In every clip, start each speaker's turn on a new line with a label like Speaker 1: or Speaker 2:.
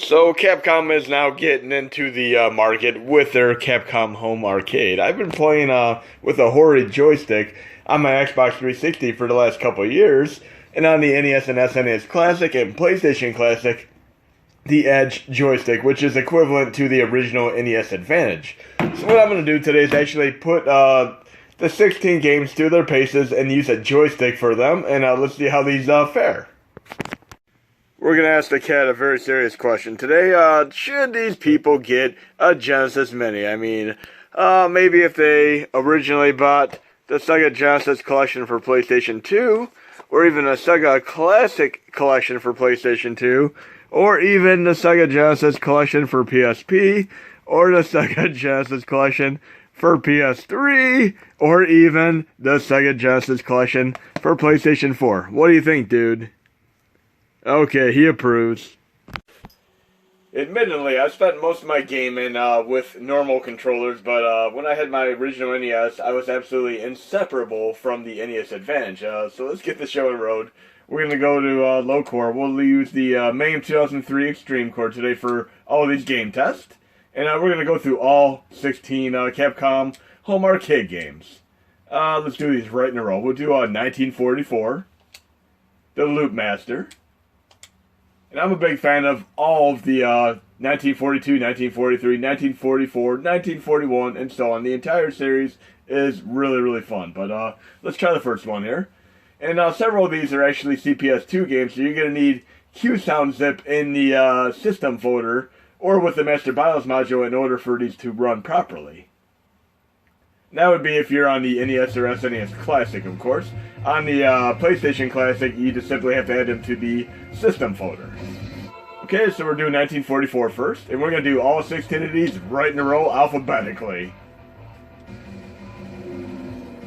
Speaker 1: So Capcom is now getting into the market with their Capcom Home Arcade. I've been playing with a horrid joystick on my Xbox 360 for the last couple of years, and on the NES and SNES Classic and PlayStation Classic, the Edge joystick, which is equivalent to the original NES Advantage. So what I'm going to do today is actually put the 16 games through their paces and use a joystick for them, and let's see how these fare. We're going to ask the cat a very serious question today. Should these people get a Genesis Mini? I mean, maybe if they originally bought the Sega Genesis Collection for PlayStation 2, or even a Sega Classic Collection for PlayStation 2, or even the Sega Genesis Collection for PSP, or the Sega Genesis Collection for PS3, or even the Sega Genesis Collection for PlayStation 4. What do you think, dude? Okay, he approves. Admittedly, I spent most of my gaming with normal controllers, but when I had my original NES, I was absolutely inseparable from the NES Advantage. So let's get the show on the road. We're going to go to low core. We'll use the MAME 2003 Xtreme core today for all of these game tests. And we're going to go through all 16 Capcom Home Arcade games. Let's do these right in a row. We'll do 1944, the Loop Master. And I'm a big fan of all of the 1942, 1943, 1944, 1941, and so on. The entire series is really, really fun. But let's try the first one here. And several of these are actually CPS2 games, so you're going to need Q-Sound Zip in the system folder or with the Master BIOS module in order for these to run properly. That would be if you're on the NES or SNES Classic, of course. On the PlayStation Classic, you just simply have to add them to the system folder. Okay, so we're doing 1944 first, and we're going to do all 16 of these right in a row alphabetically.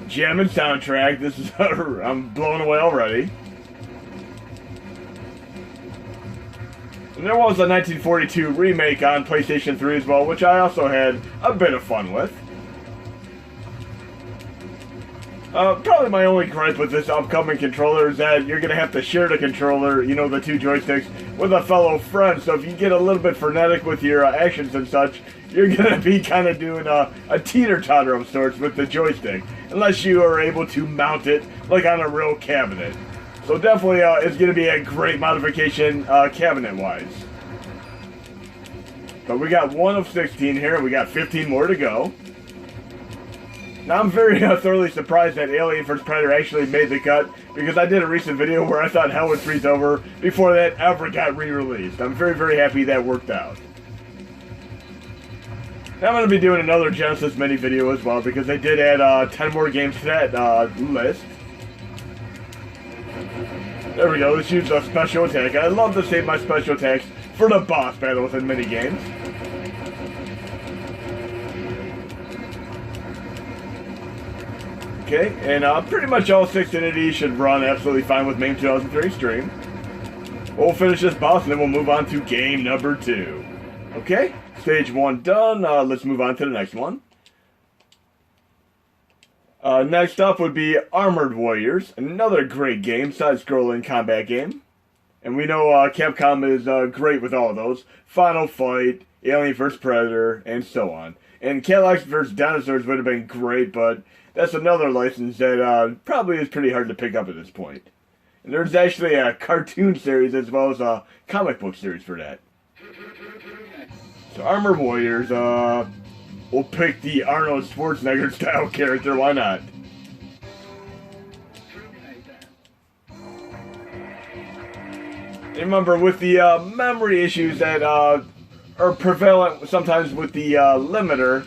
Speaker 1: Jamming soundtrack. This is I'm blown away already. And there was a 1942 remake on PlayStation 3 as well, which I also had a bit of fun with. Probably my only gripe with this upcoming controller is that you're going to have to share the controller, you know, the two joysticks, with a fellow friend. So if you get a little bit frenetic with your actions and such, you're going to be kind of doing a teeter-totter of sorts with the joystick, unless you are able to mount it like on a real cabinet. So definitely it's going to be a great modification cabinet-wise. But we got 1 of 16 here, we got 15 more to go. Now, I'm very thoroughly surprised that Alien vs. Predator actually made the cut, because I did a recent video where I thought hell would freeze over before that ever got re-released. I'm very, very happy that worked out. Now I'm going to be doing another Genesis Mini video as well, because they did add 10 more games to that list. There we go, let's use a special attack. I love to save my special attacks for the boss battles in mini games. Okay, and pretty much all 6 entities should run absolutely fine with MAME 2003 Xtreme. We'll finish this boss and then we'll move on to game number 2. Okay, stage 1 done. Let's move on to the next one. Next up would be Armored Warriors, another great game, side-scrolling combat game. And we know Capcom is great with all of those. Final Fight, Alien vs. Predator, and so on. And Cadillacs vs. Dinosaurs would have been great, but that's another license that probably is pretty hard to pick up at this point. And there's actually a cartoon series as well as a comic book series for that. So Armored Warriors, we'll pick the Arnold Schwarzenegger style character, why not? Remember, with the memory issues that are prevalent sometimes with the limiter,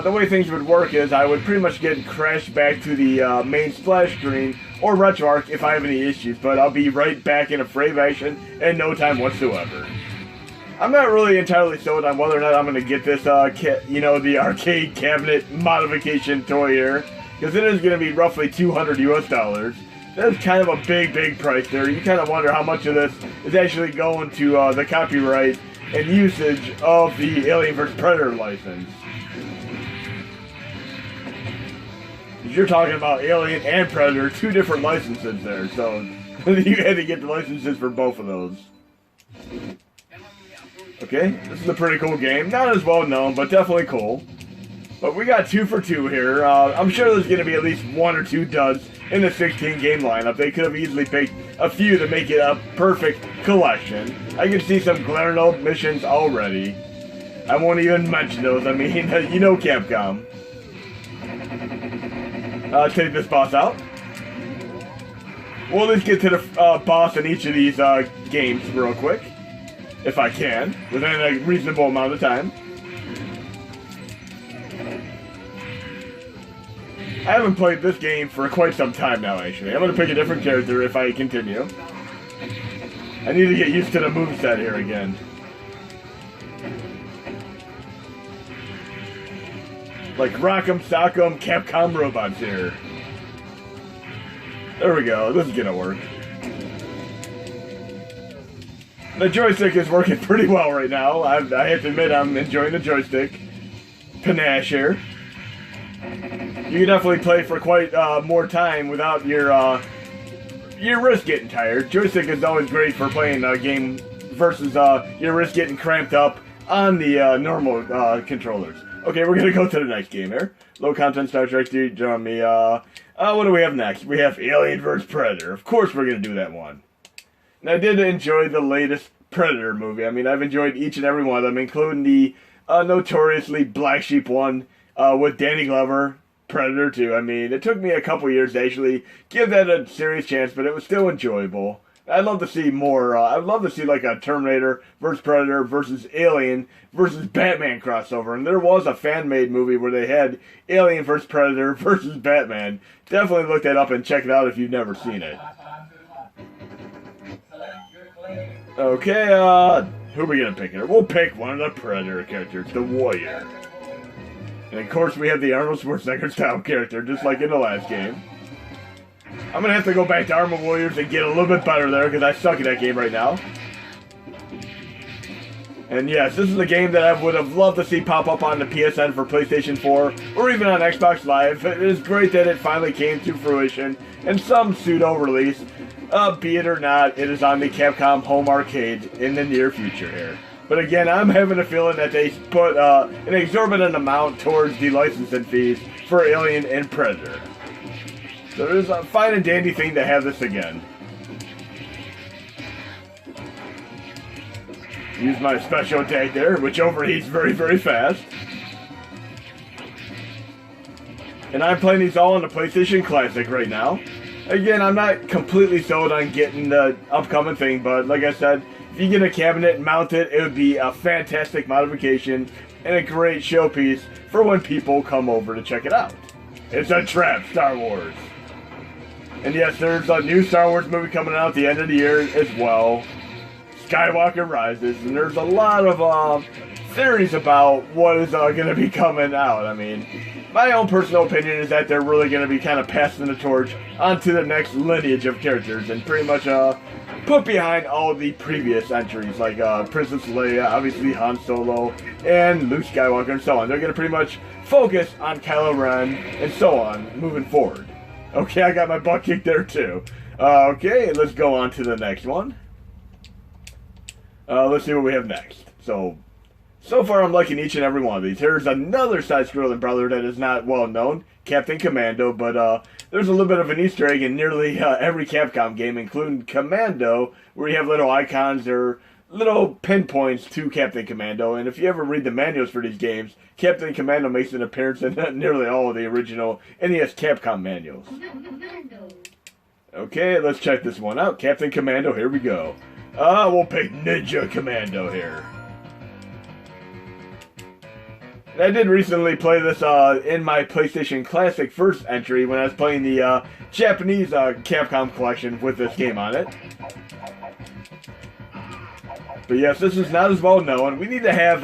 Speaker 1: the way things would work is I would pretty much get crashed back to the main splash screen or RetroArch if I have any issues, but I'll be right back in a frame action in no time whatsoever. I'm not really entirely sold on whether or not I'm going to get this, the arcade cabinet modification toy here, because it is going to be roughly $200 US. That's kind of a big price there. You kind of wonder how much of this is actually going to the copyright and usage of the Alien vs. Predator license. You're talking about Alien and Predator, 2 different licenses there, so you had to get the licenses for both of those. Okay, this is a pretty cool game. Not as well known, but definitely cool. But we got 2 for 2 here. I'm sure there's going to be at least 1 or 2 duds in the 16 game lineup. They could have easily picked a few to make it a perfect collection. I can see some glaring omissions already. I won't even mention those. I mean, you know Capcom. Take this boss out. We'll at least get to the boss in each of these games real quick. If I can, within a reasonable amount of time. I haven't played this game for quite some time now, actually. I'm going to pick a different character if I continue. I need to get used to the moveset here again. Like Rock'em Sock'em Capcom robots here. There we go, this is going to work. The joystick is working pretty well right now. I have to admit I'm enjoying the joystick panache here. You can definitely play for quite more time without your wrist getting tired. Joystick is always great for playing a game versus your wrist getting cramped up on the normal controllers. Okay, we're gonna go to the next game here. Low content Star Trek. Join me. What do we have next? We have Alien vs Predator. Of course, we're gonna do that one. And I did enjoy the latest Predator movie. I mean, I've enjoyed each and every one of them, including the notoriously black sheep one with Danny Glover, Predator 2. I mean, it took me a couple years to actually give that a serious chance, but it was still enjoyable. I'd love to see more. I'd love to see like a Terminator versus Predator versus Alien versus Batman crossover. And there was a fan-made movie where they had Alien versus Predator versus Batman. Definitely look that up and check it out if you've never seen it. Okay, who are we gonna pick here? We'll pick one of the Predator characters, the Warrior. And of course we have the Arnold Schwarzenegger style character, just like in the last game. I'm gonna have to go back to Armored Warriors and get a little bit better there, because I suck at that game right now. And yes, this is a game that I would have loved to see pop up on the PSN for PlayStation 4, or even on Xbox Live. It is great that it finally came to fruition in some pseudo-release. Be it or not, it is on the Capcom Home Arcade in the near future here. But again, I'm having a feeling that they put an exorbitant amount towards the licensing fees for Alien and Predator. So it is a fine and dandy thing to have this again. Use my special attack there, which overheats very, very fast. And I'm playing these all on the PlayStation Classic right now. Again, I'm not completely sold on getting the upcoming thing, but like I said, if you get a cabinet and mount it, it would be a fantastic modification and a great showpiece for when people come over to check it out. It's a trap, Star Wars. And yes, there's a new Star Wars movie coming out at the end of the year as well. Skywalker Rises, and there's a lot of theories about what is going to be coming out. I mean, my own personal opinion is that they're really going to be kind of passing the torch onto the next lineage of characters and pretty much put behind all the previous entries, like Princess Leia, obviously Han Solo, and Luke Skywalker, and so on. They're going to pretty much focus on Kylo Ren and so on moving forward. Okay, I got my butt kicked there too. Okay, let's go on to the next one. Let's see what we have next. So far I'm liking each and every one of these. Here's another side-scrolling brawler that is not well known, Captain Commando, but there's a little bit of an Easter egg in nearly every Capcom game, including Commando, where you have little icons or little pinpoints to Captain Commando, and if you ever read the manuals for these games, Captain Commando makes an appearance in nearly all of the original NES Capcom manuals. Okay, let's check this one out. Captain Commando, here we go. We'll pick Ninja Commando here. And I did recently play this in my PlayStation Classic first entry when I was playing the Japanese Capcom collection with this game on it. But yes, this is not as well known. We need to have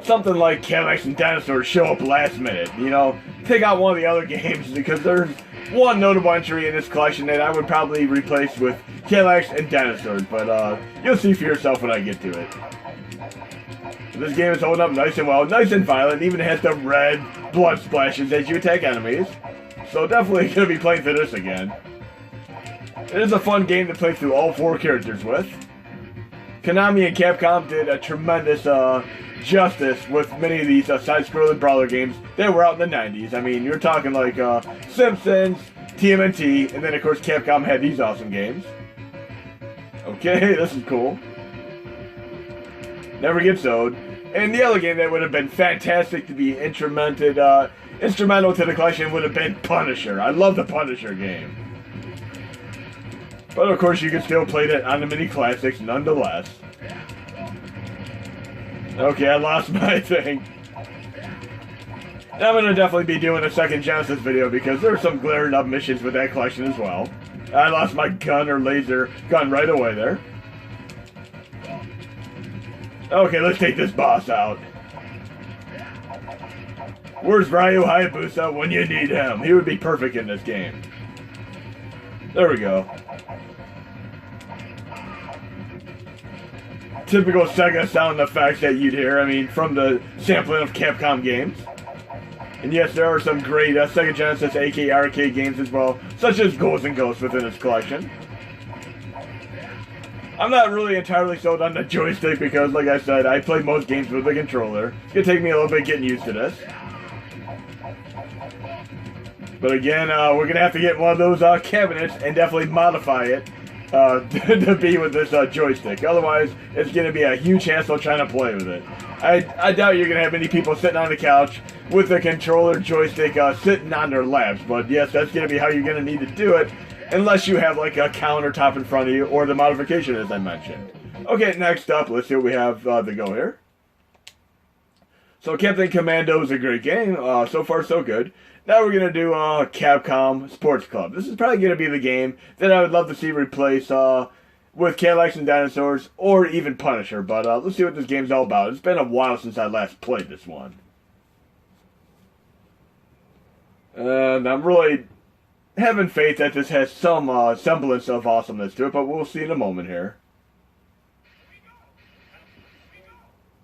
Speaker 1: something like Calyx and Dinosaur show up last minute. You know, take out one of the other games, because there's one notable entry in this collection that I would probably replace with Calyx and Dinosaur. But you'll see for yourself when I get to it. This game is holding up nice and well, nice and violent, even has the red blood splashes as you attack enemies. So definitely going to be playing through this again. It is a fun game to play through all 4 characters with. Konami and Capcom did a tremendous justice with many of these side-scrolling brawler games that were out in the 90s. I mean, you're talking like Simpsons, TMNT, and then of course Capcom had these awesome games. Okay, this is cool. Never gets old. And the other game that would have been fantastic to be instrumental to the collection would have been Punisher. I love the Punisher game. But of course you can still play that on the mini classics nonetheless. Okay, I lost my thing. And I'm going to definitely be doing a second Genesis video because there are some glaring up missions with that collection as well. I lost my gun or laser gun right away there. Okay, let's take this boss out. Where's Ryu Hayabusa when you need him? He would be perfect in this game. There we go. Typical Sega sound effects that you'd hear, I mean, from the sampling of Capcom games. And yes, there are some great Sega Genesis AK arcade games as well, such as Ghouls and Ghosts within its collection. I'm not really entirely sold on the joystick because, like I said, I play most games with the controller. It's going to take me a little bit getting used to this. But again, we're going to have to get one of those cabinets and definitely modify it to be with this joystick. Otherwise, it's going to be a huge hassle trying to play with it. I doubt you're going to have many people sitting on the couch with the controller joystick sitting on their laps. But yes, that's going to be how you're going to need to do it. Unless you have like a countertop in front of you or the modification as I mentioned. Okay, next up, let's see what we have to go here. So Captain Commando is a great game. So far so good. Now we're going to do Capcom Sports Club. This is probably going to be the game that I would love to see replace with Cadillacs and Dinosaurs or even Punisher. But let's see what this game's all about. It's been a while since I last played this one. And I'm really having faith that this has some semblance of awesomeness to it, but we'll see in a moment here.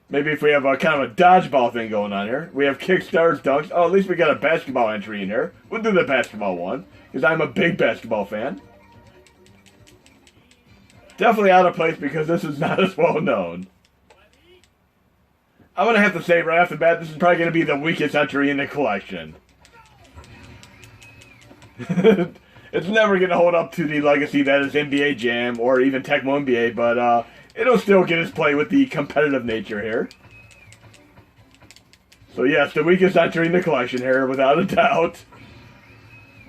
Speaker 1: Maybe if we have a kind of a dodgeball thing going on here. We have kickstars, dunks. Oh, at least we got a basketball entry in here. We'll do the basketball one, because I'm a big basketball fan. Definitely out of place because this is not as well known. I'm going to have to say right off the bat, this is probably going to be the weakest entry in the collection. It's never going to hold up to the legacy that is NBA Jam or even Tecmo NBA, but it'll still get its play with the competitive nature here. So yes, the weakest entry in the collection here, without a doubt.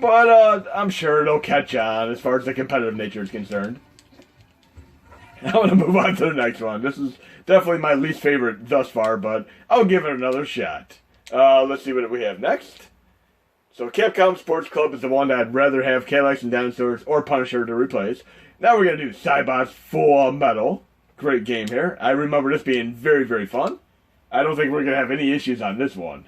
Speaker 1: But I'm sure it'll catch on as far as the competitive nature is concerned. I want to move on to the next one. This is definitely my least favorite thus far, but I'll give it another shot. Let's see what we have next. So Capcom Sports Club is the one that I'd rather have Cadillacs and Dinosaurs or Punisher to replace. Now we're going to do Cybot's Full Metal. Great game here. I remember this being very, very fun. I don't think we're going to have any issues on this one.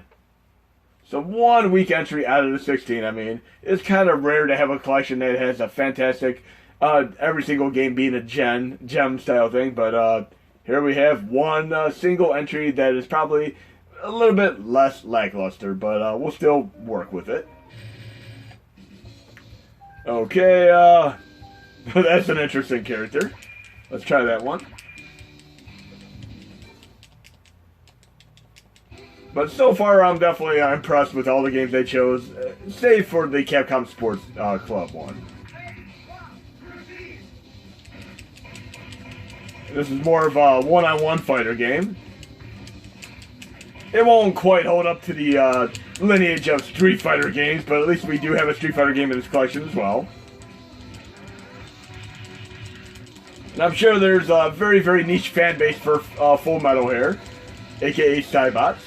Speaker 1: So one weak entry out of the 16. I mean, it's kind of rare to have a collection that has a fantastic, every single game being a gem style thing. But here we have one single entry that is probably a little bit less lackluster, but we'll still work with it. Okay, that's an interesting character. Let's try that one. But so far, I'm definitely impressed with all the games they chose, save for the Capcom Sports Club one. This is more of a one-on-one fighter game. It won't quite hold up to the lineage of Street Fighter games, but at least we do have a Street Fighter game in this collection as well. And I'm sure there's a very, very niche fan base for Full Metal here, aka Cybots.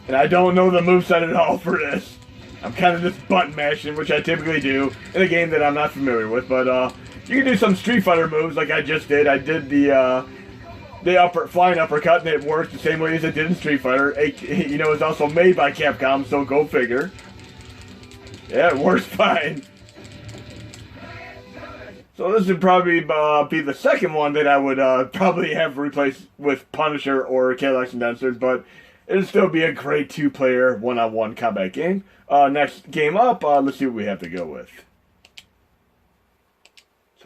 Speaker 1: And I don't know the moveset at all for this. I'm kind of just button mashing, which I typically do in a game that I'm not familiar with, but you can do some Street Fighter moves like I just did. I did the flying uppercut, and it works the same way as it did in Street Fighter. You know, it's also made by Capcom, so go figure. Yeah, it works fine. So this would probably be the second one that I would probably have replaced with Punisher or Cadillacs and Dinosaurs, but it'd still be a great two-player, one-on-one combat game. Next game up, let's see what we have to go with.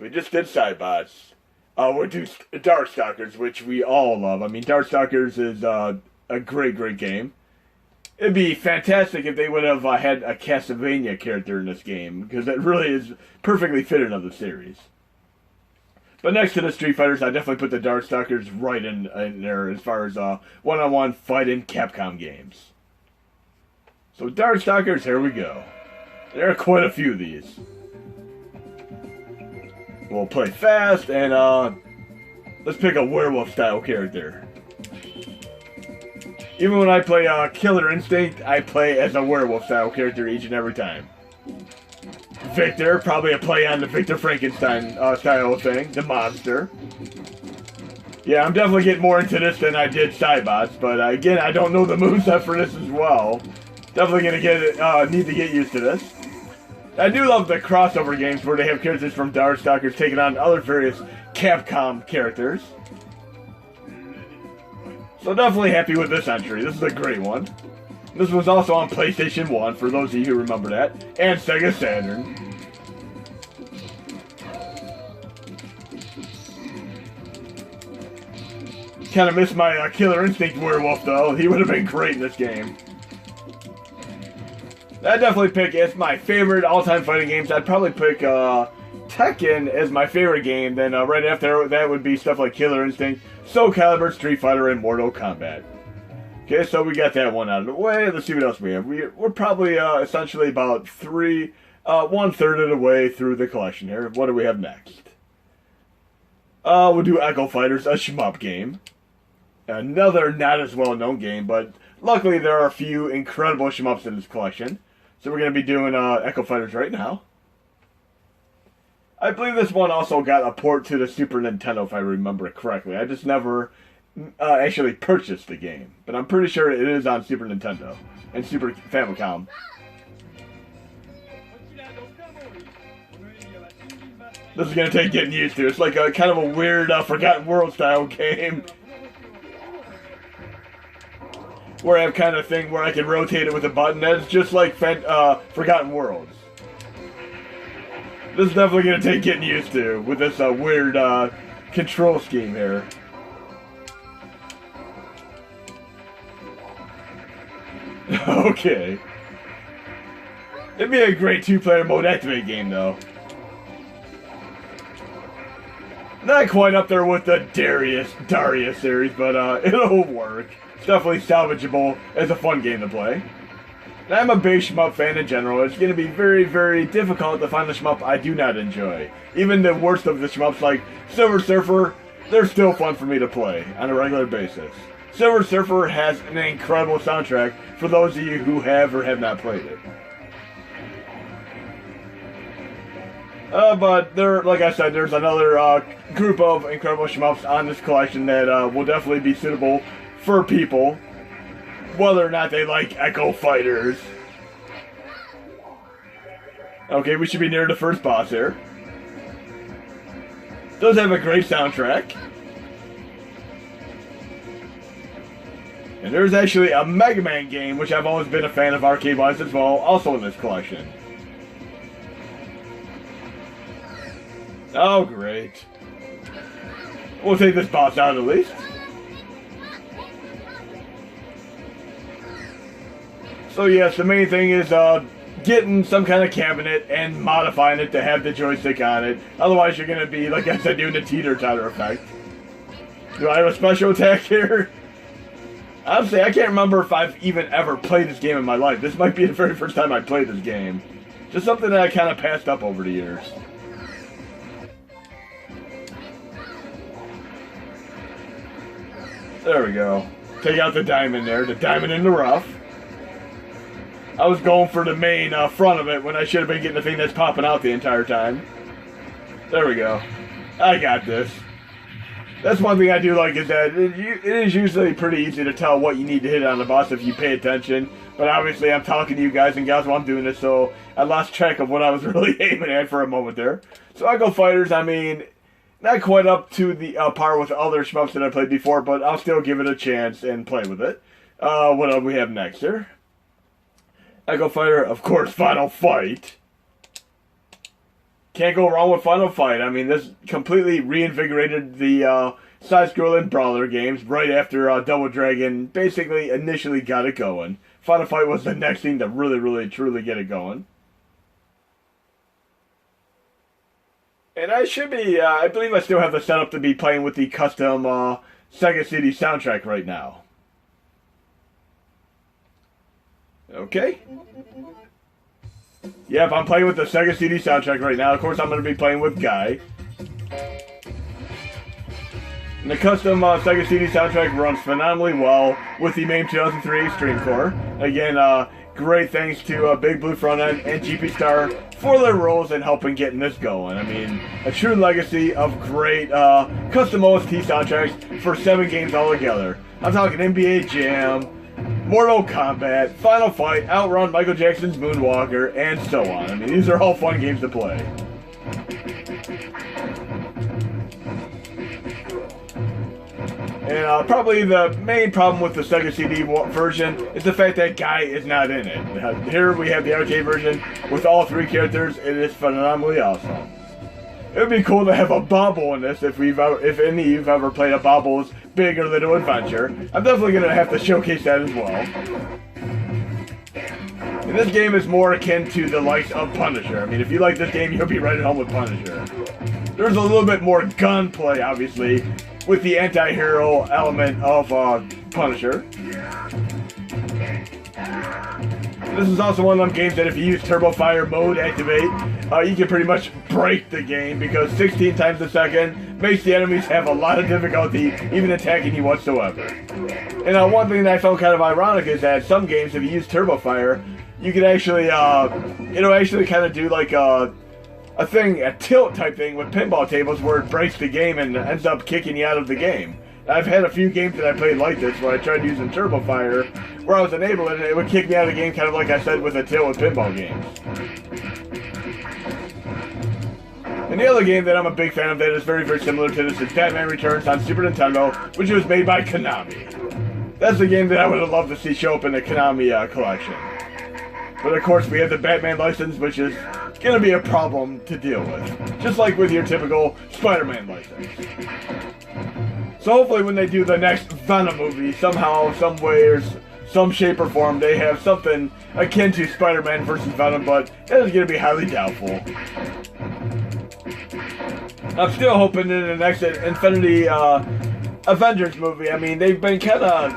Speaker 1: We just did Cybots. We'll do Darkstalkers, which we all love. I mean, Darkstalkers is a great, great game. It'd be fantastic if they would have had a Castlevania character in this game, because it really is perfectly fitted of the series. But next to the Street Fighters, I definitely put the Darkstalkers right in there as far as one-on-one fighting Capcom games. So Darkstalkers, here we go. There are quite a few of these. We'll play fast, and let's pick a werewolf-style character. Even when I play Killer Instinct, I play as a werewolf-style character each and every time. Victor, probably a play on the Victor Frankenstein style thing, the monster. Yeah, I'm definitely getting more into this than I did Cybots, but again, I don't know the moveset for this as well. Definitely gonna get it, need to get used to this. I do love the crossover games where they have characters from Darkstalkers taking on other various Capcom characters. So definitely happy with this entry. This is a great one. This was also on PlayStation 1, for those of you who remember that, and Sega Saturn. Kind of missed my Killer Instinct werewolf, though. He would have been great in this game. I'd definitely pick, as my favorite all-time fighting games, I'd probably pick Tekken as my favorite game. Then right after that would be stuff like Killer Instinct, Soul Calibur, Street Fighter, and Mortal Kombat. Okay, so we got that one out of the way. Let's see what else we have. We're probably essentially about 1/3 of the way through the collection here. What do we have next? We'll do Echo Fighters, a shmup game. Another not as well-known game, but luckily there are a few incredible shmups in this collection. So we're going to be doing Echo Fighters right now. I believe this one also got a port to the Super Nintendo, if I remember it correctly. I just never actually purchased the game, but I'm pretty sure it is on Super Nintendo and Super Famicom. This is going to take getting used to. It's like a kind of a weird Forgotten World style game, where I have kind of thing where I can rotate it with a button. That's just like Forgotten Worlds. This is definitely going to take getting used to with this weird control scheme here. Okay. It'd be a great two-player mode activate game, though. Not quite up there with the Darius series, but it'll work. It's definitely salvageable as a fun game to play. And I'm a big shmup fan in general. It's going to be very, very difficult to find a shmup I do not enjoy. Even the worst of the shmups, like Silver Surfer, they're still fun for me to play on a regular basis. Silver Surfer has an incredible soundtrack for those of you who have or have not played it. But there, like I said, there's another group of incredible shmups on this collection that will definitely be suitable for people, whether or not they like Echo Fighters. Okay, we should be near the first boss here. Does have a great soundtrack. And there's actually a Megaman game, which I've always been a fan of arcade-wise as well, also in this collection. Oh, great. We'll take this boss out at least. So yes, the main thing is getting some kind of cabinet and modifying it to have the joystick on it. Otherwise you're going to be, like I said, doing the teeter-totter effect. Do I have a special attack here? Honestly, I can't remember if I've even ever played this game in my life. This might be the very first time I played this game. Just something that I kind of passed up over the years. There we go. Take out the diamond there. The diamond in the rough. I was going for the main front of it when I should have been getting the thing that's popping out the entire time. There we go. I got this. That's one thing I do like, is that it is usually pretty easy to tell what you need to hit on the boss if you pay attention. But obviously I'm talking to you guys and gals while I'm doing this, so I lost track of what I was really aiming at for a moment there. So Echo Fighters, I mean, not quite up to the par with other shmups that I played before, but I'll still give it a chance and play with it. What do we have next here? Echo Fighter, of course, Final Fight. Can't go wrong with Final Fight. I mean, this completely reinvigorated the side-scrolling brawler games right after Double Dragon basically initially got it going. Final Fight was the next thing to really, really, truly get it going. And I should be, I believe I still have the setup to be playing with the custom Sega CD soundtrack right now. Okay. Yep, I'm playing with the Sega CD soundtrack right now. Of course, I'm going to be playing with Guy. And the custom Sega CD soundtrack runs phenomenally well with the MAME 2003 Xtreme core. Again, great thanks to Big Blue Frontend and GP Star for their roles in helping getting this going. I mean, a true legacy of great custom OST soundtracks for 7 games all together. I'm talking NBA Jam, Mortal Kombat, Final Fight, Outrun, Michael Jackson's Moonwalker, and so on. I mean, these are all fun games to play. And probably the main problem with the Sega CD version is the fact that Guy is not in it. Here we have the arcade version with all 3 characters. It is phenomenally awesome. It would be cool to have a Bobble in this if any of you've ever played a Bobble's Big or Little Adventure. I'm definitely going to have to showcase that as well. And this game is more akin to the likes of Punisher. I mean, if you like this game, you'll be right at home with Punisher. There's a little bit more gunplay, obviously, with the anti-hero element of Punisher. This is also one of them games that if you use Turbo Fire mode activate, you can pretty much break the game because 16 times a second makes the enemies have a lot of difficulty even attacking you whatsoever. And one thing that I found kind of ironic is that some games, if you use Turbo Fire, you can actually, it'll actually kind of do like a tilt type thing with pinball tables where it breaks the game and ends up kicking you out of the game. I've had a few games that I played like this where I tried using Turbo Fire where I was unable and it would kick me out of the game, kind of like I said with a tilt with pinball games. And the other game that I'm a big fan of that is very, very similar to this is Batman Returns on Super Nintendo, which was made by Konami. That's the game that I would have loved to see show up in the Konami collection. But of course we have the Batman license, which is going to be a problem to deal with. Just like with your typical Spider-Man license. So hopefully when they do the next Venom movie, somehow, some way, or some shape or form, they have something akin to Spider-Man versus Venom, but that is going to be highly doubtful. I'm still hoping in the next Infinity Avengers movie, I mean, they've been kind of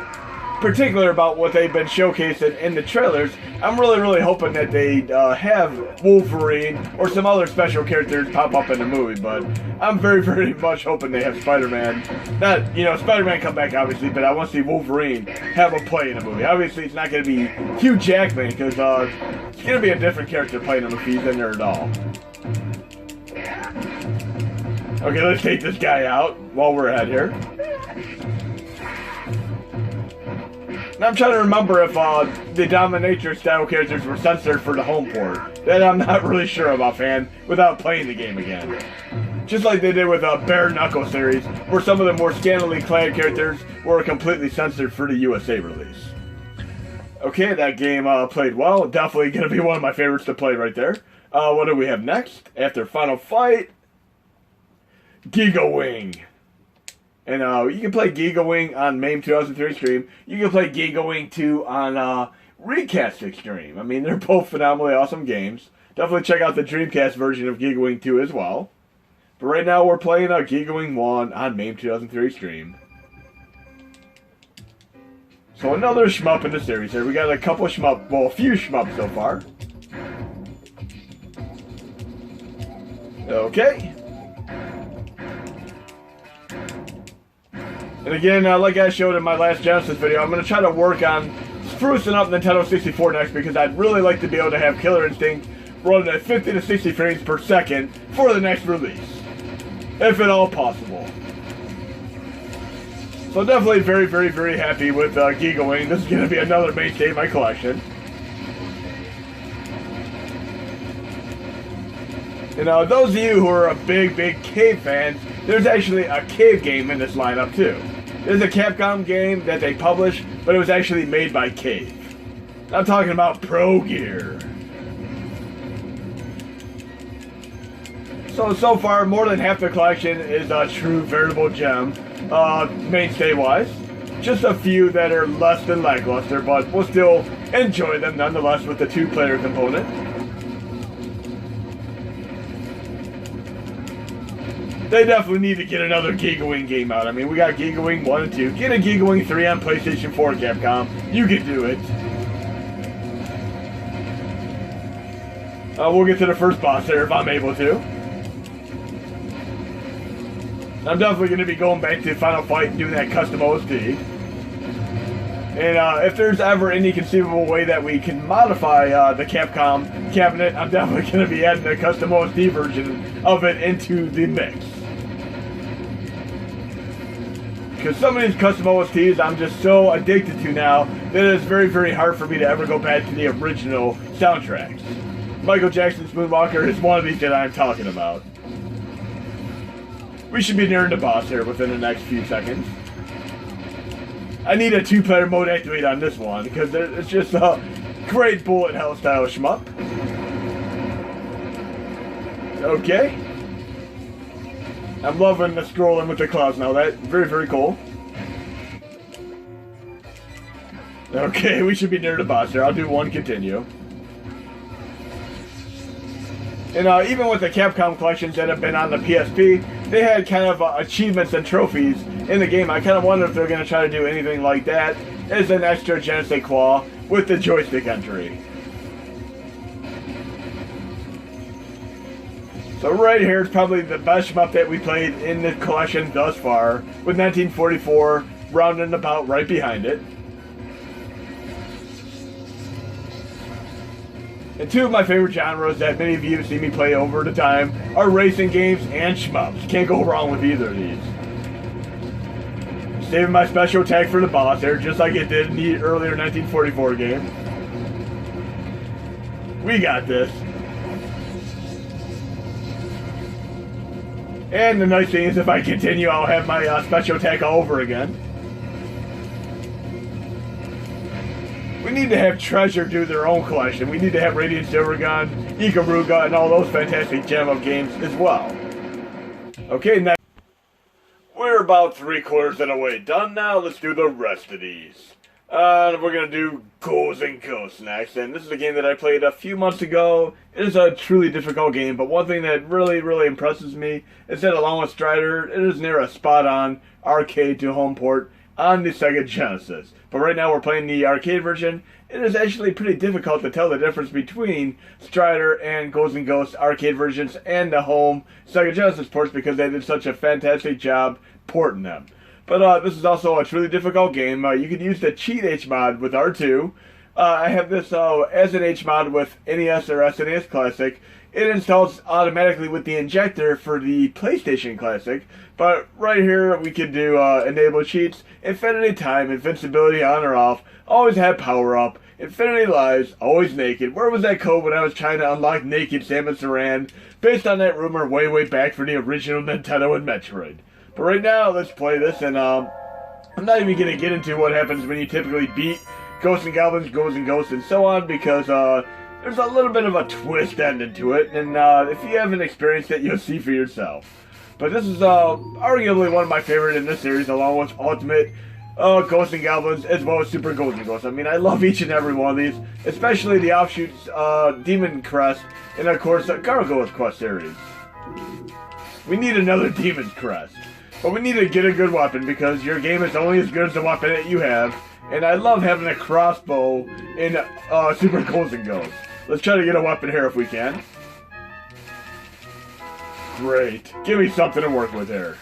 Speaker 1: particular about what they've been showcasing in the trailers. I'm really, really hoping that they have Wolverine or some other special characters pop up in the movie, but I'm very, very much hoping they have Spider-Man. Not, you know, Spider-Man come back, obviously, but I want to see Wolverine have a play in the movie. Obviously, it's not going to be Hugh Jackman, because it's going to be a different character playing him if he's in there at all. Okay, let's take this guy out while we're at here. And I'm trying to remember if the Dominatrix style characters were censored for the home port. That I'm not really sure about, fan, without playing the game again. Just like they did with Bare Knuckle series, where some of the more scantily clad characters were completely censored for the USA release. Okay, that game played well. Definitely going to be one of my favorites to play right there. What do we have next? After Final Fight, Giga Wing. And you can play Giga Wing on MAME 2003 Xtreme. You can play Giga Wing 2 on Recast Xtreme. I mean, they're both phenomenally awesome games. Definitely check out the Dreamcast version of Giga Wing 2 as well. But right now we're playing Giga Wing 1 on MAME 2003 Xtreme. So another shmup in the series here. We got a couple shmup, well, a few shmups so far. Okay. And again, like I showed in my last Genesis video, I'm going to try to work on sprucing up Nintendo 64 next because I'd really like to be able to have Killer Instinct running at 50 to 60 frames per second for the next release. If at all possible. So definitely very, very, very happy with Giga Wing. This is going to be another mainstay in my collection. And those of you who are a big, big Cave fans, there's actually a Cave game in this lineup too. There's a Capcom game that they published, but it was actually made by Cave. I'm talking about Pro Gear. So far, more than half the collection is a true veritable gem, mainstay-wise. Just a few that are less than lackluster, but we'll still enjoy them nonetheless with the 2-player component. They definitely need to get another Gigawing game out. I mean, we got Gigawing 1 and 2. Get a Gigawing 3 on PlayStation 4, Capcom. You can do it. We'll get to the first boss there if I'm able to. I'm definitely going to be going back to Final Fight and doing that custom OST. And if there's ever any conceivable way that we can modify the Capcom cabinet, I'm definitely going to be adding a custom OST version of it into the mix. Because some of these custom OSTs I'm just so addicted to now that it's very, very hard for me to ever go back to the original soundtracks. Michael Jackson's Moonwalker is one of these that I'm talking about. We should be nearing the boss here within the next few seconds. I need a 2-player mode activate on this one because it's just a great bullet hell style shmup. Okay. I'm loving the scrolling with the clouds now. That's very, very cool. Okay, we should be near the boss here. I'll do one continue. And even with the Capcom collections that have been on the PSP, they had kind of achievements and trophies in the game. I kind of wonder if they're going to try to do anything like that as an extra je ne sais quoi with the joystick entry. So right here is probably the best shmup that we played in the collection thus far, with 1944 rounding about right behind it. And 2 of my favorite genres that many of you have seen me play over the time are racing games and shmups. Can't go wrong with either of these. Saving my special attack for the boss there, just like it did in the earlier 1944 game. We got this. And the nice thing is if I continue, I'll have my special attack all over again. We need to have Treasure do their own collection. We need to have Radiant Silver Gun, Ikaruga, and all those fantastic gem of games as well. Okay, now we're about 3/4 of the way done now. Let's do the rest of these. We're going to do Ghouls and Ghosts next. And this is a game that I played a few months ago. It is a truly difficult game, but one thing that really, really impresses me is that along with Strider, it is near a spot-on arcade to home port on the Sega Genesis. But right now we're playing the arcade version. It is actually pretty difficult to tell the difference between Strider and Ghouls and Ghosts arcade versions and the home Sega Genesis ports because they did such a fantastic job porting them. But this is also a truly difficult game. You can use the cheat HMod with R2. I have this as an HMod with NES or SNES Classic. It installs automatically with the Injector for the PlayStation Classic. But right here we can do enable cheats, infinity time, invincibility on or off, always have power up, infinity lives, always naked. Where was that code when I was trying to unlock naked Samus Aran based on that rumor way back for the original Nintendo and Metroid? But right now let's play this, and I'm not even going to get into what happens when you typically beat Ghosts and Goblins, Ghouls and Ghosts, and so on, because there's a little bit of a twist ending to it, and if you haven't experienced it, you'll see for yourself. But this is arguably one of my favorite in this series, along with Ultimate Ghosts and Goblins, as well as Super Ghouls and Ghosts. I mean, I love each and every one of these, especially the offshoots Demon Crest, and of course the Gargoyle's Quest series. We need another Demon's Crest. But we need to get a good weapon, because your game is only as good as the weapon that you have. And I love having a crossbow in Super Ghouls and Ghosts. Let's try to get a weapon here if we can. Great. Give me something to work with here.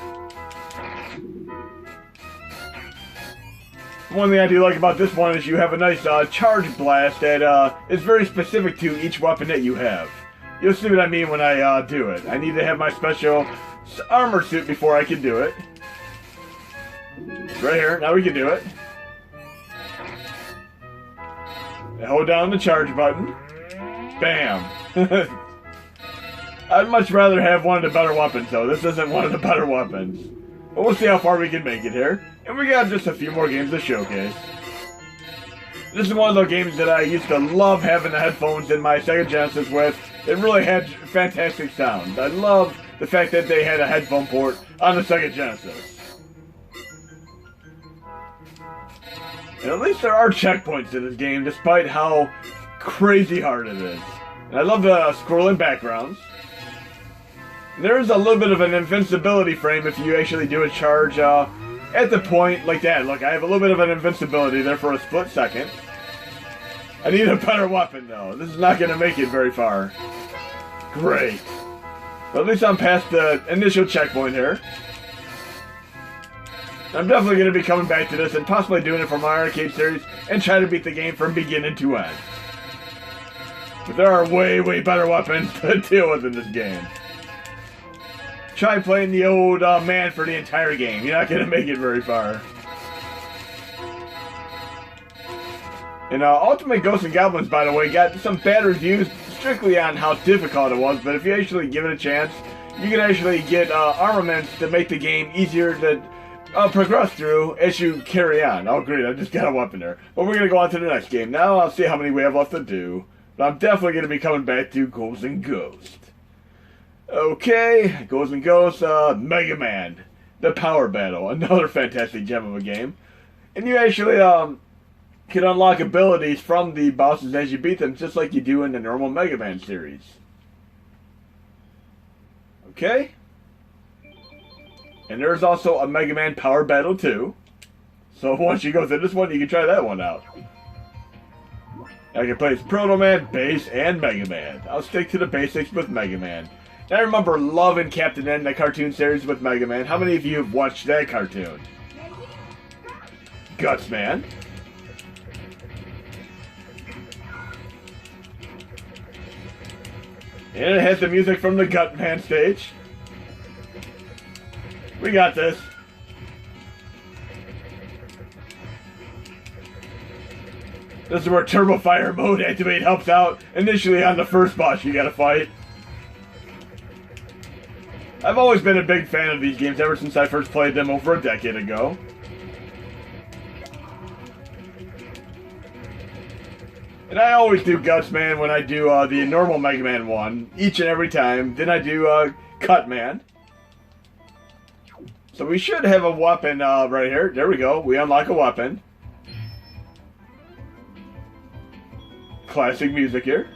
Speaker 1: One thing I do like about this one is you have a nice charge blast that is very specific to each weapon that you have. You'll see what I mean when I do it. I need to have my special armor suit before I can do it. Right here. Now we can do it. Hold down the charge button. Bam. I'd much rather have one of the better weapons, though. This isn't one of the better weapons. But we'll see how far we can make it here. And we got just a few more games to showcase. This is one of those games that I used to love having the headphones in my Sega Genesis with. It really had fantastic sound. I love the fact that they had a headphone port on the Sega Genesis. And at least there are checkpoints in this game, despite how crazy hard it is. And I love the scrolling backgrounds. There is a little bit of an invincibility frame if you actually do a charge at the point like that. Look, I have a little bit of an invincibility there for a split second. I need a better weapon though. This is not going to make it very far. Great. But at least I'm past the initial checkpoint here. I'm definitely going to be coming back to this and possibly doing it for my arcade series and try to beat the game from beginning to end. But there are way, way better weapons to deal with in this game. Try playing the old man for the entire game. You're not going to make it very far. And Ultimate Ghosts and Goblins, by the way, got some bad reviews strictly on how difficult it was. But if you actually give it a chance, you can actually get armaments to make the game easier to progress through as you carry on. Oh, great, I just got a weapon there. But we're going to go on to the next game. Now I'll see how many we have left to do. But I'm definitely going to be coming back to Ghouls and Ghosts. Okay, Ghouls and Ghosts, Megaman, the Power Battle, another fantastic gem of a game. And you actually can unlock abilities from the bosses as you beat them, just like you do in the normal Mega Man series. Okay. And there's also a Mega Man Power Battle 2. So once you go through this one, you can try that one out. I can play as Proto Man, Base, and Mega Man. I'll stick to the basics with Mega Man. I remember loving Captain N, the cartoon series with Mega Man. How many of you have watched that cartoon? Guts Man. And it has the music from the Gut Man stage. We got this. This is where Turbo Fire mode activate helps out. Initially on the first boss you gotta fight. I've always been a big fan of these games ever since I first played them over a decade ago. And I always do Guts Man when I do the normal Mega Man one, each and every time. Then I do Cut Man. So we should have a weapon right here. There we go. We unlock a weapon. Classic music here.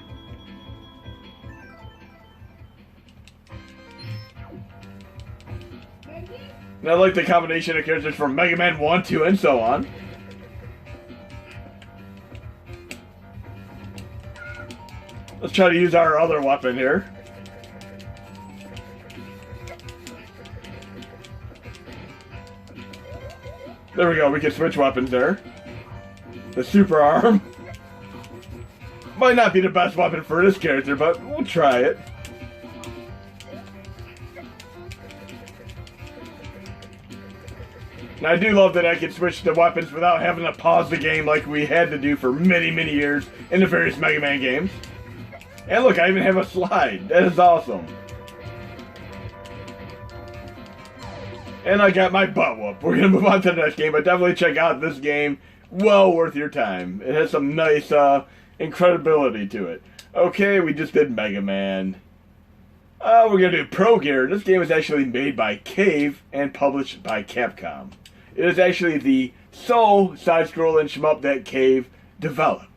Speaker 1: And I like the combination of characters from Mega Man 1, 2, and so on. Let's try to use our other weapon here. There we go, we can switch weapons there. The super arm. Might not be the best weapon for this character, but we'll try it. And I do love that I can switch the weapons without having to pause the game like we had to do for many, many years in the various Mega Man games. And look, I even have a slide. That is awesome. And I got my butt whooped. We're going to move on to the next game, but definitely check out this game. Well worth your time. It has some nice incredibility to it. Okay, we just did Mega Man. We're going to do Pro Gear. This game is actually made by Cave and published by Capcom. It is actually the sole side-scrolling shmup that Cave developed.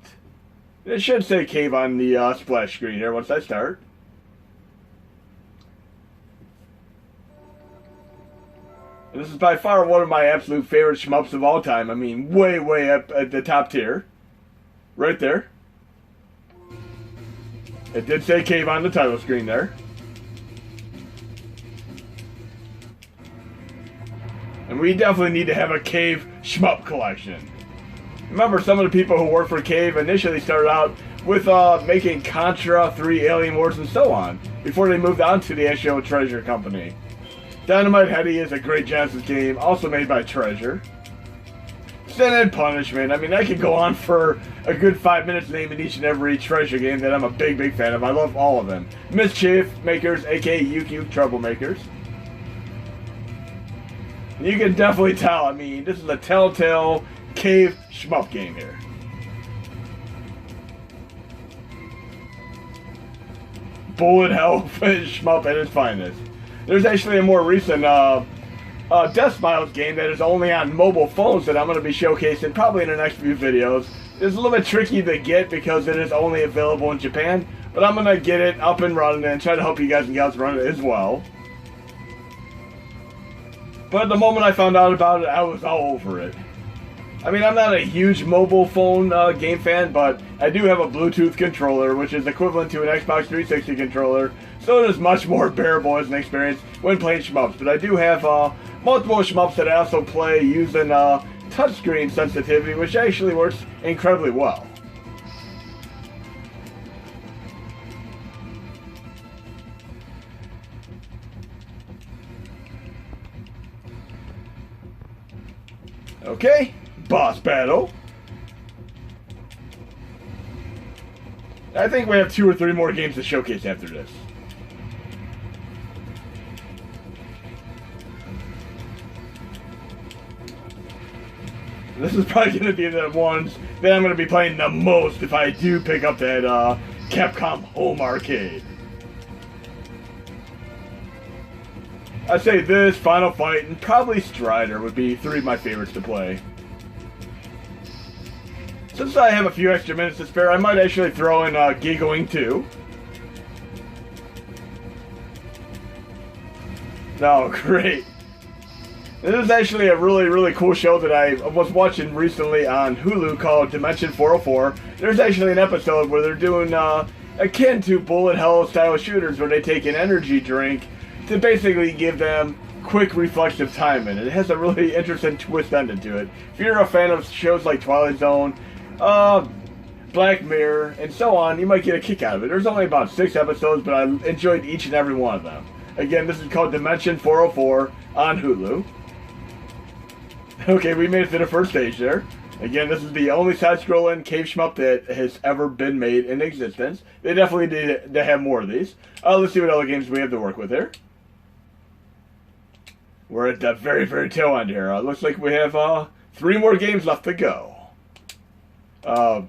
Speaker 1: It should say Cave on the splash screen here once I start. And this is by far one of my absolute favorite shmups of all time. I mean, way, way up at the top tier. Right there. It did say Cave on the title screen there. And we definitely need to have a Cave shmup collection. Remember, some of the people who work for Cave initially started out with making Contra, 3 Alien Wars, and so on, before they moved on to the actual Treasure Company. Dynamite Headdy is a great Genesis game, also made by Treasure. Sin and Punishment. I mean, I could go on for a good 5 minutes naming each and every Treasure game that I'm a big, big fan of. I love all of them. Mischief Makers, aka UQ Troublemakers. You can definitely tell, I mean, this is a telltale Cave shmup game here. bullet hell shmup at its finest. There's actually a more recent Death Smiles game that is only on mobile phones that I'm going to be showcasing probably in the next few videos. It's a little bit tricky to get because it is only available in Japan, but I'm going to get it up and running and try to help you guys and gals run it as well. But the moment I found out about it, I was all over it. I mean, I'm not a huge mobile phone game fan, but I do have a Bluetooth controller, which is equivalent to an Xbox 360 controller, so it is much more bearable as an experience when playing shmups. But I do have multiple shmups that I also play using touchscreen sensitivity, which actually works incredibly well. Okay, boss battle. I think we have 2 or 3 more games to showcase after this. This is probably going to be the ones that I'm going to be playing the most if I do pick up that Capcom Home Arcade. I'd say this, Final Fight, and probably Strider would be 3 of my favorites to play. Since I have a few extra minutes to spare, I might actually throw in Giggling 2. Oh, great. This is actually a really cool show that I was watching recently on Hulu called Dimension 404. There's actually an episode where they're doing akin to bullet hell style shooters where they take an energy drink to basically give them quick reflexive timing. It has a really interesting twist ending to it. If you're a fan of shows like Twilight Zone, Black Mirror, and so on, you might get a kick out of it. There's only about 6 episodes, but I enjoyed each and every one of them. Again, this is called Dimension 404 on Hulu. Okay, we made it to the first stage there. Again, this is the only side-scrolling cave shmup that has ever been made in existence. They definitely need to have more of these. Let's see what other games we have to work with here. We're at the very tail end here. Looks like we have 3 more games left to go. I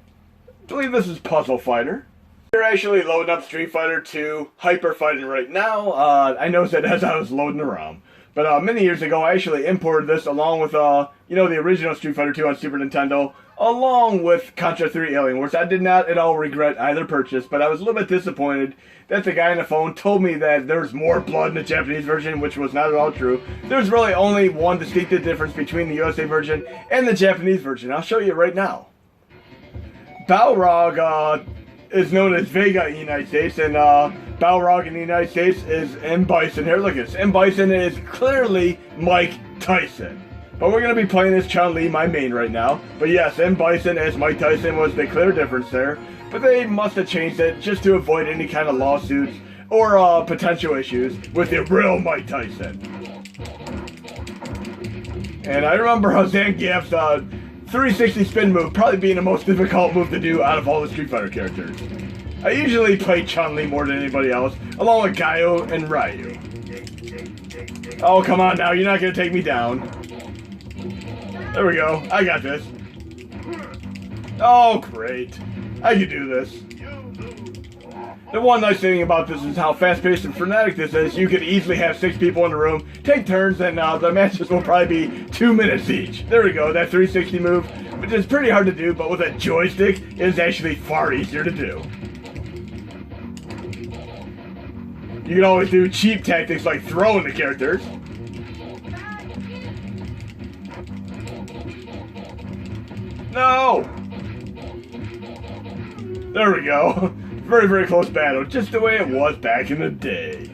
Speaker 1: believe this is Puzzle Fighter. We're actually loading up Street Fighter 2 Hyper Fighting right now. I noticed that as I was loading around. But many years ago, I actually imported this along with, you know, the original Street Fighter 2 on Super Nintendo, along with Contra 3 Alien Wars. I did not at all regret either purchase, but I was a little bit disappointed that the guy on the phone told me that there's more blood in the Japanese version, which was not at all true. There's really only one distinctive difference between the USA version and the Japanese version. I'll show you right now. Balrog is known as Vega in the United States, and Balrog in the United States is M. Bison. Here, look at this. M. Bison is clearly Mike Tyson. But we're going to be playing as Chun-Li, my main right now. But yes, M. Bison as Mike Tyson was the clear difference there. But they must have changed it just to avoid any kind of lawsuits or potential issues with the real Mike Tyson. And I remember Zangief's 360 spin move probably being the most difficult move to do out of all the Street Fighter characters. I usually play Chun-Li more than anybody else, along with Gaio and Ryu. Oh, come on now, you're not going to take me down. There we go, I got this. Oh, great. I can do this. The one nice thing about this is how fast-paced and frenetic this is. You could easily have 6 people in the room, take turns, and the matches will probably be 2 minutes each. There we go, that 360 move, which is pretty hard to do, but with a joystick, it is actually far easier to do. You can always do cheap tactics like throwing the characters. No! There we go. Very close battle, just the way it was back in the day.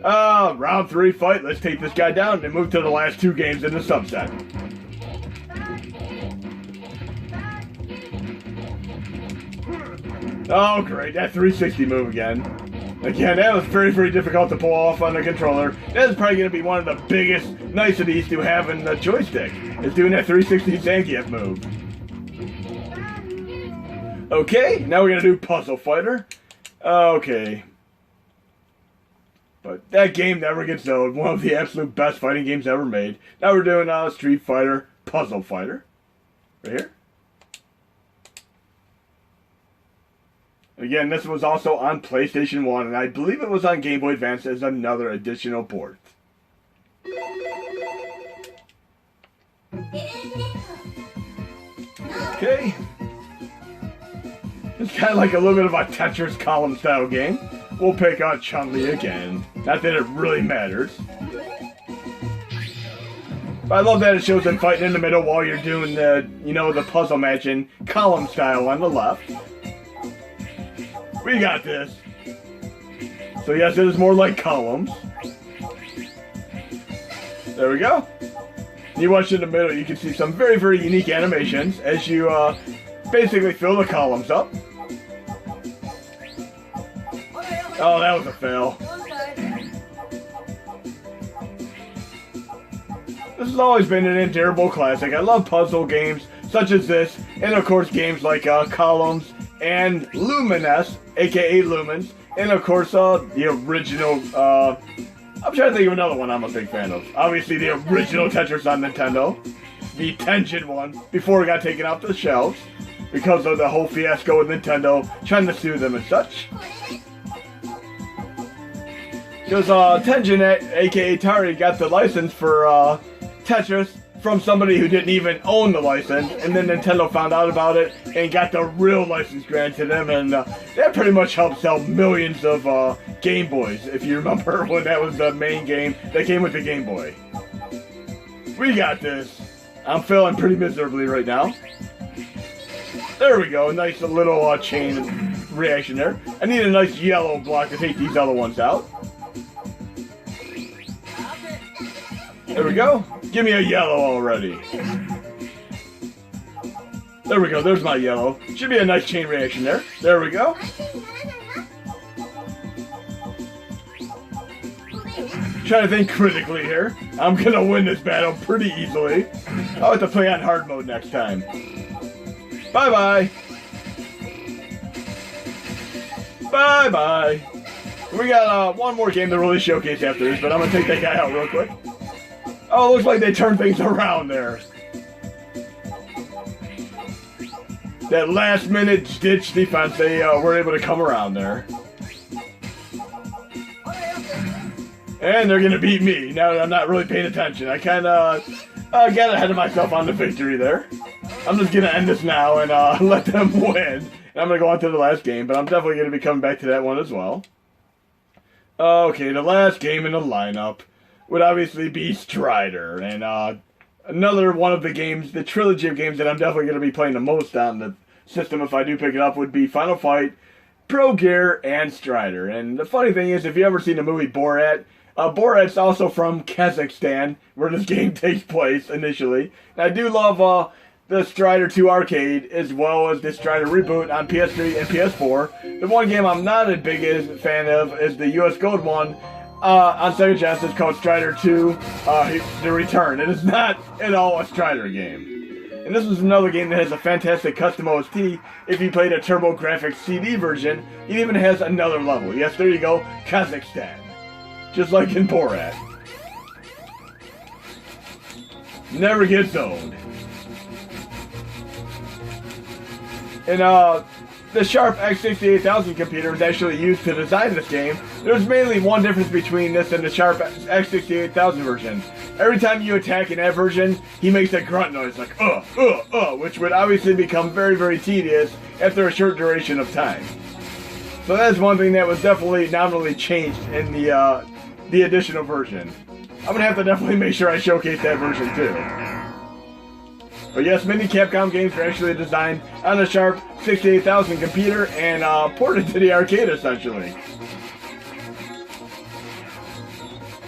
Speaker 1: Round 3 fight. Let's take this guy down and move to the last 2 games in the subset. Oh, great. That 360 move again. Again, that was very difficult to pull off on the controller. That is probably going to be one of the biggest niceties to have in the joystick, is doing that 360 Zangief move. Okay, now we're going to do Puzzle Fighter. Okay. But that game never gets old. One of the absolute best fighting games ever made. Now we're doing Street Fighter Puzzle Fighter. Right here. Again, this was also on PlayStation 1, and I believe it was on Game Boy Advance as another additional port. Okay. It's kind of like a little bit of a Tetris column style game. We'll pick out Chun-Li again. Not that it really matters. But I love that it shows them fighting in the middle while you're doing the, the puzzle matching column style on the left. We got this. So yes, it is more like columns. There we go. You watch in the middle, you can see some very, very unique animations as you basically fill the columns up. Oh, that was a fail. This has always been an endearable classic. I love puzzle games such as this, and of course games like Columns and Lumines, aka Lumens, and of course the original, I'm trying to think of another one I'm a big fan of. Obviously the original Tetris on Nintendo, the Tengen one, before it got taken off the shelves, because of the whole fiasco with Nintendo trying to sue them and such. Because Tengen, aka Atari, got the license for Tetris from somebody who didn't even own the license, and then Nintendo found out about it and got the real license granted them, and that pretty much helped sell millions of Game Boys, if you remember when that was the main game that came with the Game Boy. We got this. I'm failing pretty miserably right now. There we go, a nice little chain reaction there. I need a nice yellow block to take these other ones out. There we go. Give me a yellow already. There we go. There's my yellow. Should be a nice chain reaction there. There we go. Trying to think critically here. I'm going to win this battle pretty easily. I'll have to play on hard mode next time. Bye-bye. Bye-bye. We got one more game to really showcase after this, but I'm going to take that guy out real quick. Oh, it looks like they turned things around there. That last minute ditch defense, they were able to come around there. And they're going to beat me. Now that I'm not really paying attention. I kind of got ahead of myself on the victory there. I'm just going to end this now and let them win. And I'm going to go on to the last game, but I'm definitely going to be coming back to that one as well. Okay, the last game in the lineup would obviously be Strider, and another one of the games, the trilogy of games that I'm definitely going to be playing the most on the system if I do pick it up would be Final Fight, Pro Gear, and Strider. And the funny thing is, if you ever seen the movie Borat, Borat's also from Kazakhstan, where this game takes place initially. And I do love the Strider 2 arcade, as well as the Strider reboot on PS3 and PS4. The one game I'm not a big fan of is the US Gold one, on Sega Genesis, called Strider 2, The Return. It is not at all a Strider game. And this is another game that has a fantastic custom OST. If you played a TurboGrafx CD version, it even has another level. Yes, there you go, Kazakhstan. Just like in Borat. Never gets old. And the Sharp X68000 computer was actually used to design this game. There's mainly one difference between this and the Sharp X68000 version. Every time you attack in that version, he makes a grunt noise like, which would obviously become very, very tedious after a short duration of time. So that's one thing that was definitely nominally changed in the additional version. I'm going to have to definitely make sure I showcase that version too. But yes, many Capcom games are actually designed on the Sharp 68000 computer and ported to the arcade, essentially.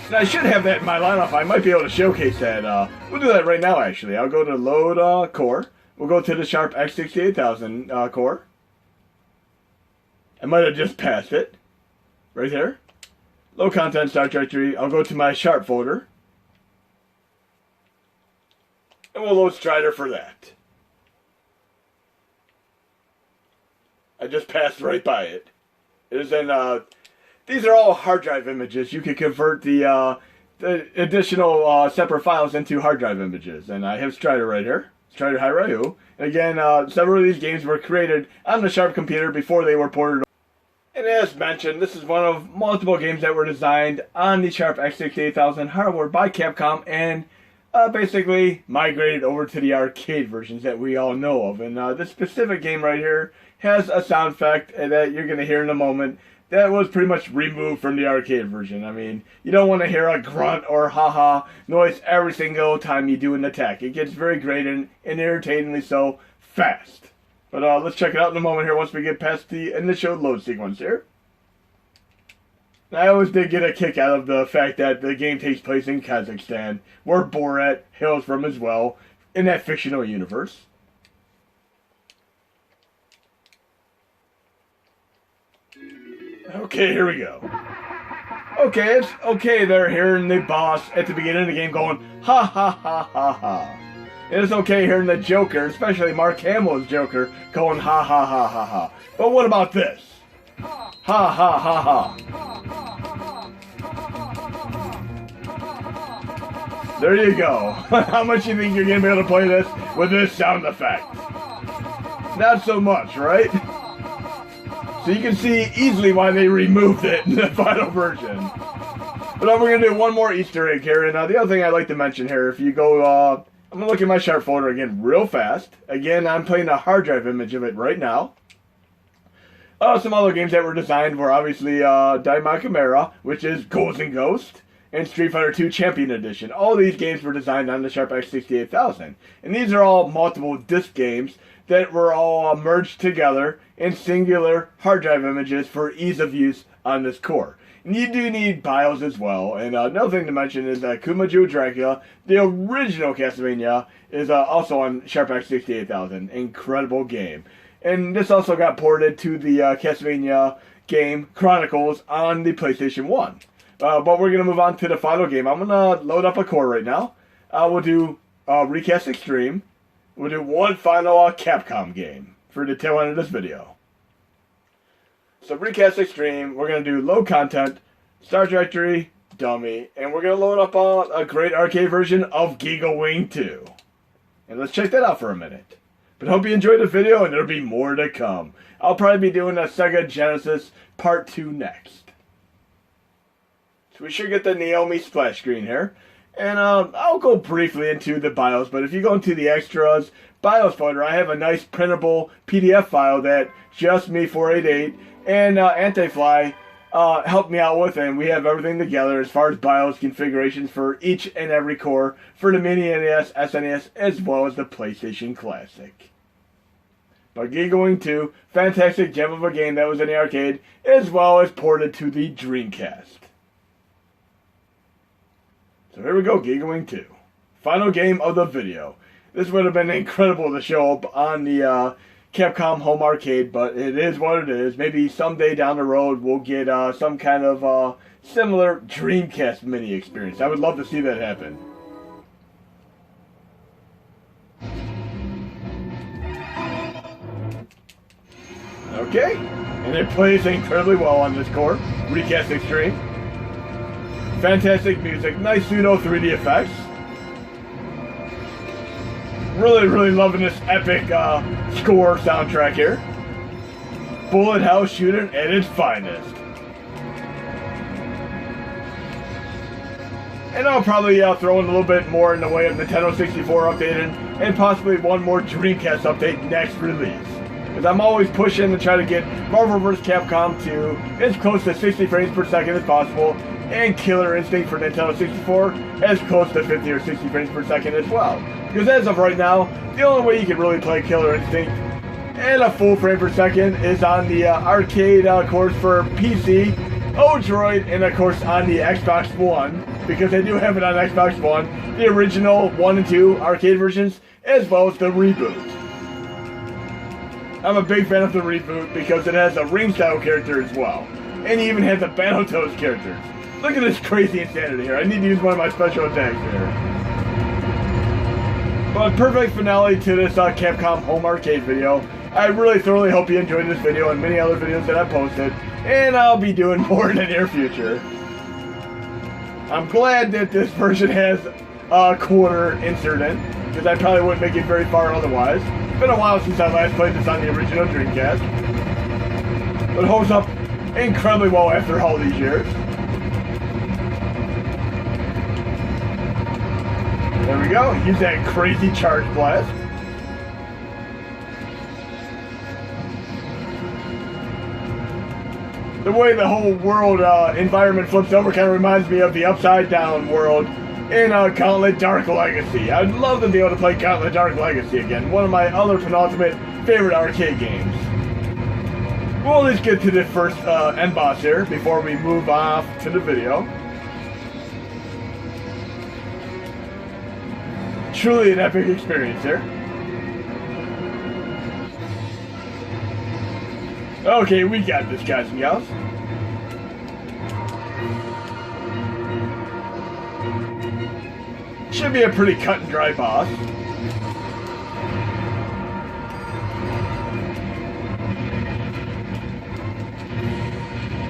Speaker 1: And I should have that in my lineup. I might be able to showcase that. We'll do that right now, actually. I'll go to Load Core. We'll go to the Sharp X68000 core. I might have just passed it. Right there. Low content start directory. I'll go to my Sharp folder. And we'll load Strider for that. I just passed right by it. It is in, these are all hard drive images. You can convert the additional separate files into hard drive images. And I have Strider right here. try to hire Ryu. And again, several of these games were created on the Sharp computer before they were ported. And as mentioned, this is one of multiple games that were designed on the Sharp X68000 hardware by Capcom and basically migrated over to the arcade versions that we all know of. And this specific game right here has a sound effect that you're going to hear in a moment that was pretty much removed from the arcade version. I mean, you don't want to hear a grunt or haha noise every single time you do an attack. It gets very grating and irritatingly so fast. But let's check it out in a moment here once we get past the initial load sequence here. I always did get a kick out of the fact that the game takes place in Kazakhstan, where Borat hails from as well, in that fictional universe. Okay, here we go. Okay, it's okay they're hearing the boss at the beginning of the game going, ha ha ha ha ha. It is okay hearing the Joker, especially Mark Hamill's Joker, going ha ha ha ha ha. But what about this? Ha ha ha ha. There you go. How much do you think you're going to be able to play this with this sound effect? Not so much, right? So you can see easily why they removed it in the final version. But we're going to do one more Easter egg here. And the other thing I'd like to mention here, if you go... I'm going to look at my Sharp folder again real fast. Again, I'm playing a hard drive image of it right now. Some other games that were designed were obviously Daima Chimera, which is Ghouls and Ghost, and Street Fighter II Champion Edition. All these games were designed on the Sharp X68000. And these are all multiple disc games that were all merged together in singular hard drive images for ease of use on this core. And you do need BIOS as well. And another thing to mention is that Kumajo Dracula, the original Castlevania, is also on Sharp X68000. Incredible game. And this also got ported to the Castlevania game Chronicles on the PlayStation 1. But we're going to move on to the final game. I'm going to load up a core right now. We'll do Recast Xtreme. We'll do one final Capcom game for the tail end of this video. So Recast Xtreme, we're going to do low content, Star Trajectory, dummy, and we're going to load up a great arcade version of Giga Wing 2. And let's check that out for a minute. But hope you enjoyed the video, and there'll be more to come. I'll probably be doing a Sega Genesis Part 2 next. So we should get the Naomi splash screen here. And I'll go briefly into the BIOS, but if you go into the extras BIOS folder, I have a nice printable PDF file that just me 488 and Anti-Fly helped me out with, and we have everything together as far as BIOS configurations for each and every core for the Mini NES, SNES, as well as the PlayStation Classic. But Giga Wing 2, fantastic gem of a game that was in the arcade, as well as ported to the Dreamcast. So here we go, Giga Wing 2. Final game of the video. This would have been incredible to show up on the Capcom Home Arcade, but it is what it is. Maybe someday down the road we'll get some kind of similar Dreamcast mini experience. I would love to see that happen. Okay, and it plays incredibly well on this core. Recast Xtreme. Fantastic music, nice pseudo 3D effects. Really loving this epic score soundtrack here. Bullet Hell shooter at its finest. And I'll probably throw in a little bit more in the way of Nintendo 64 updated and possibly one more Dreamcast update next release. Because I'm always pushing to try to get Marvel vs. Capcom to as close to 60 frames per second as possible, and Killer Instinct for Nintendo 64 as close to 50 or 60 frames per second as well. Because as of right now, the only way you can really play Killer Instinct and a full frame per second is on the arcade course for PC, Odroid, and of course on the Xbox One, because they do have it on Xbox One, the original 1 and 2 arcade versions, as well as the reboot. I'm a big fan of the reboot because it has a ring-style character as well, and you even has the Battletoads characters. Look at this crazy insanity here. I need to use one of my special attacks here. But perfect finale to this Capcom Home Arcade video. I really thoroughly hope you enjoyed this video and many other videos that I posted, and I'll be doing more in the near future. I'm glad that this version has a quarter insert in. because I probably wouldn't make it very far otherwise. It's been a while since I last played this on the original Dreamcast. But it holds up incredibly well after all these years. There we go. Use that crazy charge blast. The way the whole world environment flips over kind of reminds me of the Upside Down world in Gauntlet Dark Legacy. I'd love to be able to play Gauntlet Dark Legacy again. One of my other penultimate favorite arcade games. We'll at least get to the first end boss here before we move off to the video. Truly an epic experience here. Okay, we got this, guys and gals. Should be a pretty cut and dry boss.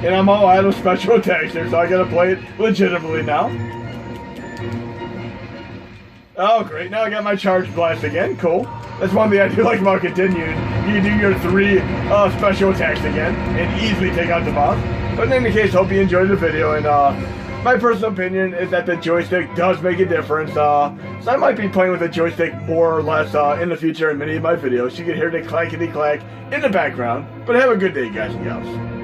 Speaker 1: And I'm all out of special attacks here, so I gotta play it legitimately now. Oh, great. Now I got my charge blast again. Cool. That's one thing I do like about continuing. You can do your 3 special attacks again and easily take out the boss. But in any case, hope you enjoyed the video. And my personal opinion is that the joystick does make a difference. So I might be playing with the joystick more or less in the future in many of my videos. You can hear the clackety-clack in the background. But have a good day, guys and gals.